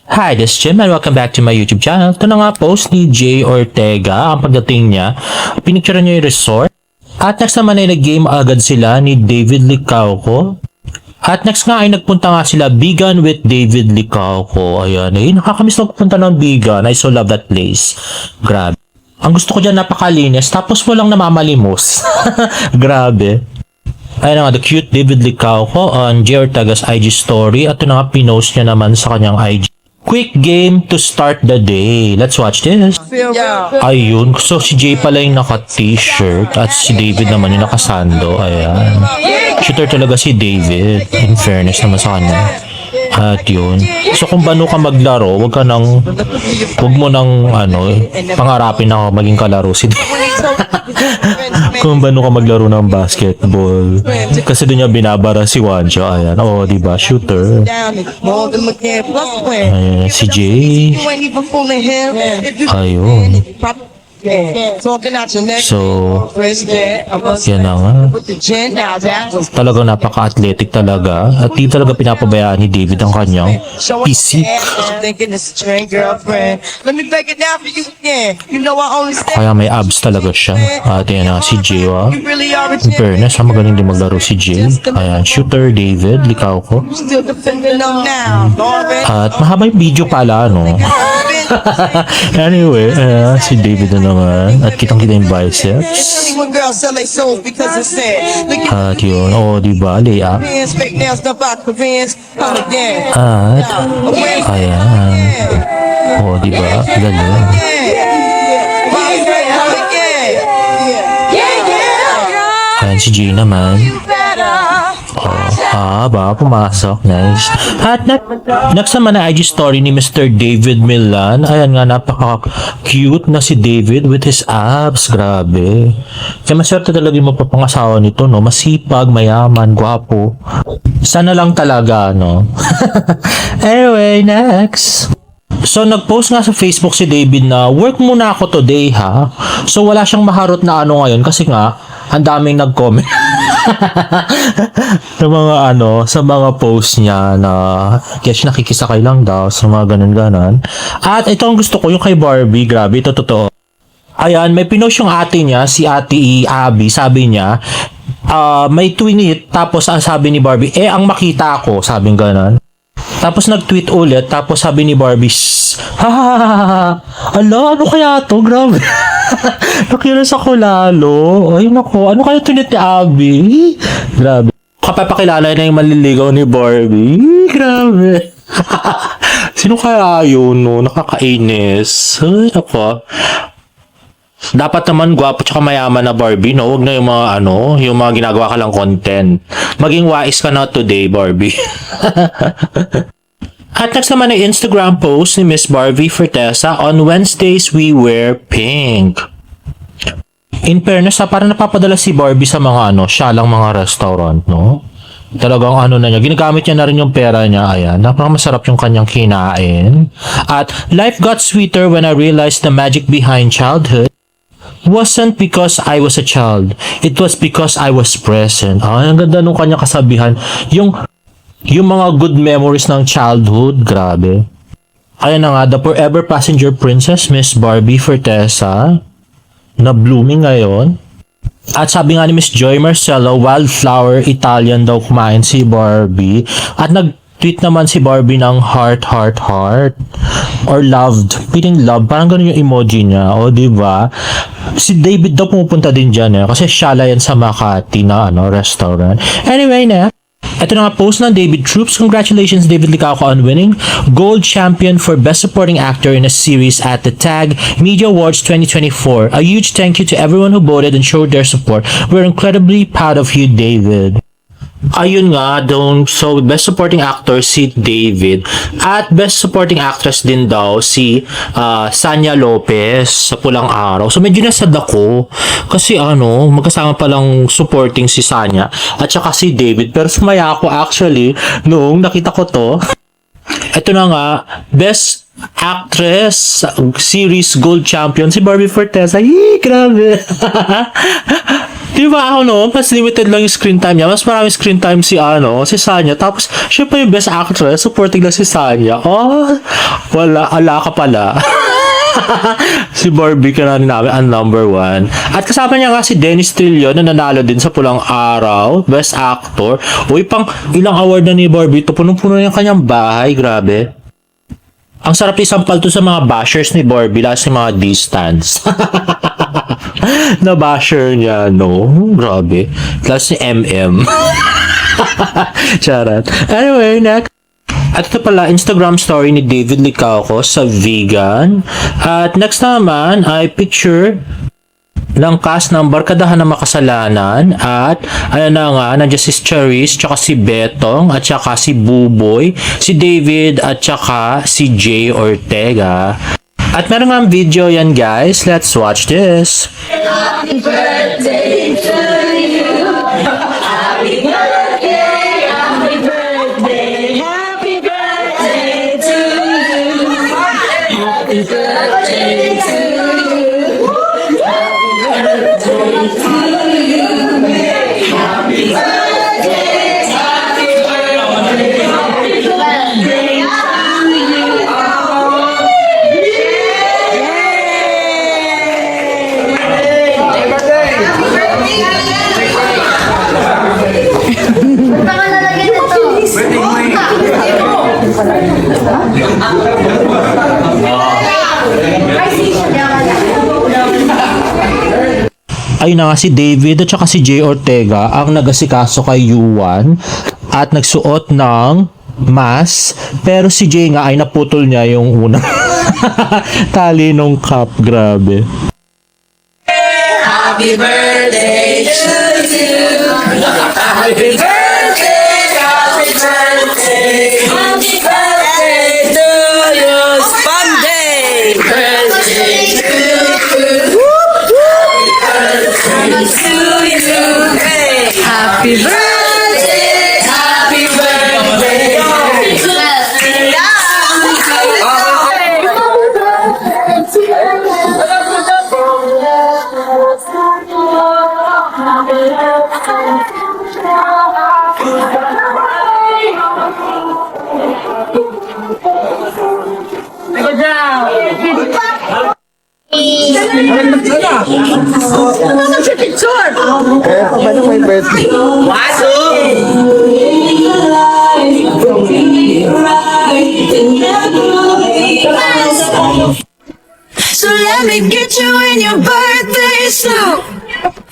Hi, this is Jim and welcome back to my YouTube channel. Ito na nga post ni Jay Ortega. Ang pagdating niya, pinicture niya yung resort. At next naman ay nag-game agad sila ni David Licauco. At next nga ay nagpunta nga sila Bigan with David Licauco. Ayan, nakakamiss na pupunta ng Bigan. I so love that place. Grabe. Ang gusto ko dyan napakalinis tapos walang namamalimos. Grabe. Ayun nga, the cute David Licauco on Jay Ortega's IG story. At ito na nga, pinost niya naman sa kanyang IG. Quick game to start the day. Let's watch this. Ayun. So, si Jay pala yung naka-t-shirt at si David naman yung naka-sando. Ayan. Shooter talaga si David. In fairness naman sa kanya. At yun. So, kung paano ka maglaro, wag mo nang, pangarapin na maging kalaro si David. Kung paano ka maglaro ng basketball. Kasi doon niya binabara si Wancho. Ayan. Oo, diba? Shooter. Ayan, si Jay. Ayun. So, yan na nga. Talagang napaka-athletic talaga. At di talaga pinapabayaan ni David ang kanyang physique. Kaya may abs talaga siya. At yan na si Jay. In fairness, magaling din maglaro si Jay. Ayan, shooter David Licauco. At mahaba yung video pala, no? Anyway, si David na naman. At kitang-kita yung biceps. At yun, diba, layup. At, ayan. Diba, galing. Ayan, si Jay naman. Pumasok. Nice. At next naman na IG story ni Mr. David Milan. Ayan nga, napaka-cute na si David with his abs. Grabe. Kaya maswerte talaga yung mapapangasawa nito, no? Masipag, mayaman, gwapo. Sana lang talaga, no? Anyway, next. So, nag-post nga sa Facebook si David na work muna ako today, ha? So, wala siyang maharot na ngayon kasi nga, ang daming nag-comment. sa mga post niya na kasi nakikisakay lang daw sa mga ganun-ganon. At ito ang gusto ko, yung kay Barbie. Grabe, ito totoo. Ayan, may pinost yung ate niya, si ate Abby. Sabi niya, may tweet, tapos ang sabi ni Barbie, ang makita ako, sabing ganon. Tapos nag-tweet ulit, tapos sabi ni Barbie, ano kaya to? Grabe. Nakilos ako lalo. Ay, nako. Ano kaya tunit ni Abby? Grabe. Kapapakilala na yung maliligaw ni Barbie. Grabe. Sino kaya yun, no? Nakakainis. Ay, nako. Dapat naman gwapo tsaka mayaman na Barbie, no? Huwag na yung mga, yung mga ginagawa ka lang content. Maging wise ka na today, Barbie. At next naman ay Instagram post ni Miss Barbie Fortesa, on Wednesdays we wear pink. In fairness, parang napapadala si Barbie sa mga siya lang mga restaurant, no? Talagang na niya, ginagamit niya na rin yung pera niya. Ayan, napakamasarap yung kanyang kinain. At life got sweeter when I realized the magic behind childhood wasn't because I was a child. It was because I was present. Ang ganda nung kanyang kasabihan. Yung mga good memories ng childhood, grabe. Ayan na nga, the forever passenger princess, Miss Barbie Fortesa, na blooming ngayon. At sabi nga ni Miss Joy Marcelo, wildflower Italian daw kumain si Barbie. At nag-tweet naman si Barbie ng heart, heart, heart. Or loved. Feeling love. Parang ganun yung emoji niya. Diba? Si David daw pumupunta din dyan. Kasi shala yan sa Makati na restaurant. Anyway, ito na nga post ng David Troops. Congratulations David Licauco on winning Gold Champion for Best Supporting Actor in a Series at the TAG Media Awards 2024. A huge thank you to everyone who voted and showed their support. We're incredibly proud of you, David. Ayun nga, so Best Supporting Actor si David at Best Supporting Actress din daw si Sanya Lopez sa Pulang Araw. So medyo nasad ako kasi magkasama palang supporting si Sanya at saka si David, pero sumaya ako actually noong nakita ko to. Ito na nga, Best Actress Series Gold Champion si Barbie Fortesa. Grabe. Di ba mas limited lang yung screen time niya. Mas maraming screen time si Sanya. Tapos, siya pa yung best actress. Supporting lang si Sanya. Wala, ala ka pala. Si Barbie ka na rin namin ang number 1. At kasama niya nga si Dennis Trillo na nanalo din sa Pulang Araw, Best Actor. Uy, pang ilang award na ni Barbie ito. Punong-puno yung kanyang bahay. Grabe. Ang sarap isampal to sa mga bashers ni Barbie, lalo sa mga distance. Na basher niya, no? Grabe. Plus si MM. Charot. Anyway, next. At ito pala, Instagram story ni David Licauco sa vegan. At next naman ay picture ng cast ng Barkadahan ng Makasalanan. At ayan na nga, nandiyan si Charis, tsaka si Betong, at tsaka si Buboy, si David, at tsaka si Jay Ortega. At meron nga video yan, guys. Let's watch this. Happy birthday to you. Happy birthday, happy birthday, happy birthday to you. Happy birthday to you. Happy birthday to you. Happy birthday, happy birthday, happy birthday to you. Ayun na nga si David at saka si Jay Ortega ang nagasikaso kay Yuan at nagsuot ng mask, pero si Jay nga ay naputol niya yung unang tali nung cup. Grabe. Happy birthday to you. Happy birthday, happy birthday, happy birthday to you. Sunday birthday to you. Happy birthday to you. Happy birthday, happy birthday, happy birthday. Paano may birthday? So let me get you in your birthday suit.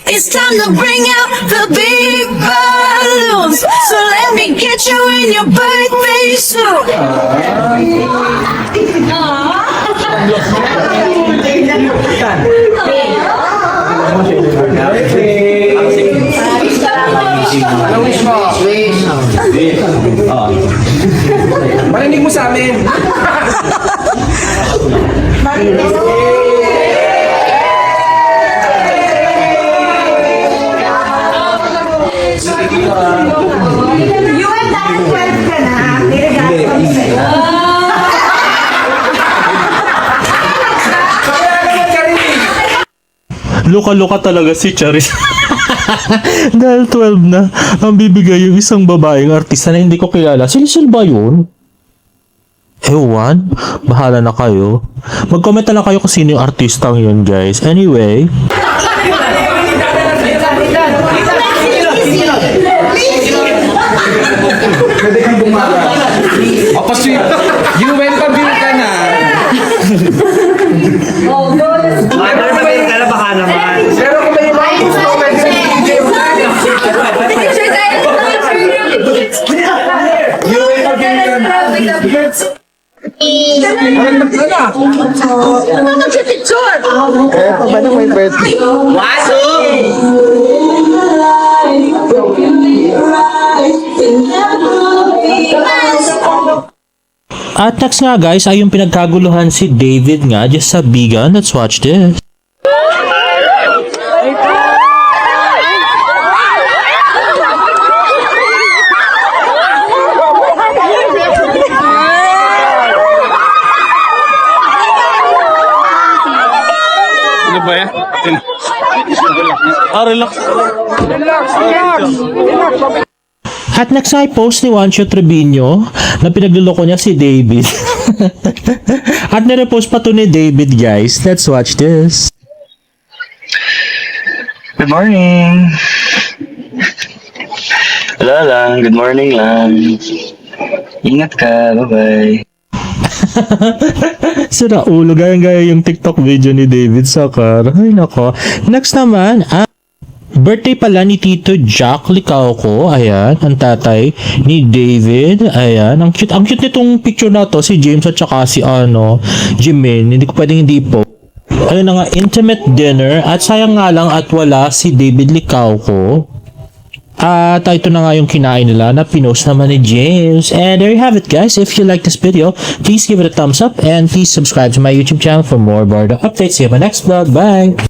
It's time to bring out the big balloons. So let me get you in your birthday suit. Marinig mo sa amin. You and I 12 ka na. Luka-luka talaga si Charis. Dahil 12 na, ang bibigay yung isang babaeng artista na hindi ko kilala. Silisil ba yun? Ewan, bahala na kayo. Mag-comment na lang kayo kung sino yung artistang yun, guys. Anyway, Pwede kang bumaga. Opposite. You went pa view ka na. Pero kung may ibang gusto, pwede kang video. You went pa view ka na. Paano may birthday? at next nga guys ay yung pinagkaguluhan si David nga just sa vegan. Let's watch this. Ano ba yan? Relax. At next ay post ni Juancho Trevino na pinagluloko niya si David. At nirepost pa to ni David, guys. Let's watch this. Good morning. Wala lang. Good morning lang. Ingat ka. Bye-bye. Sira ulo, gaya yung TikTok video ni David Sakar. Ay, nako. Next naman, birthday pala ni Tito Jack Licauco. Ayan, ang tatay ni David. Ayan, ang cute nitong picture na to. Si James at saka si Jimin. Hindi ko pwedeng hindi po. Ayun na nga, intimate dinner. At sayang nga lang at wala si David Licauco. At ito na nga yung kinain nila na pinost naman ni James. And there you have it, guys. If you like this video, please give it a thumbs up and please subscribe to my YouTube channel for more Bardo updates. See you in my next vlog. Bye!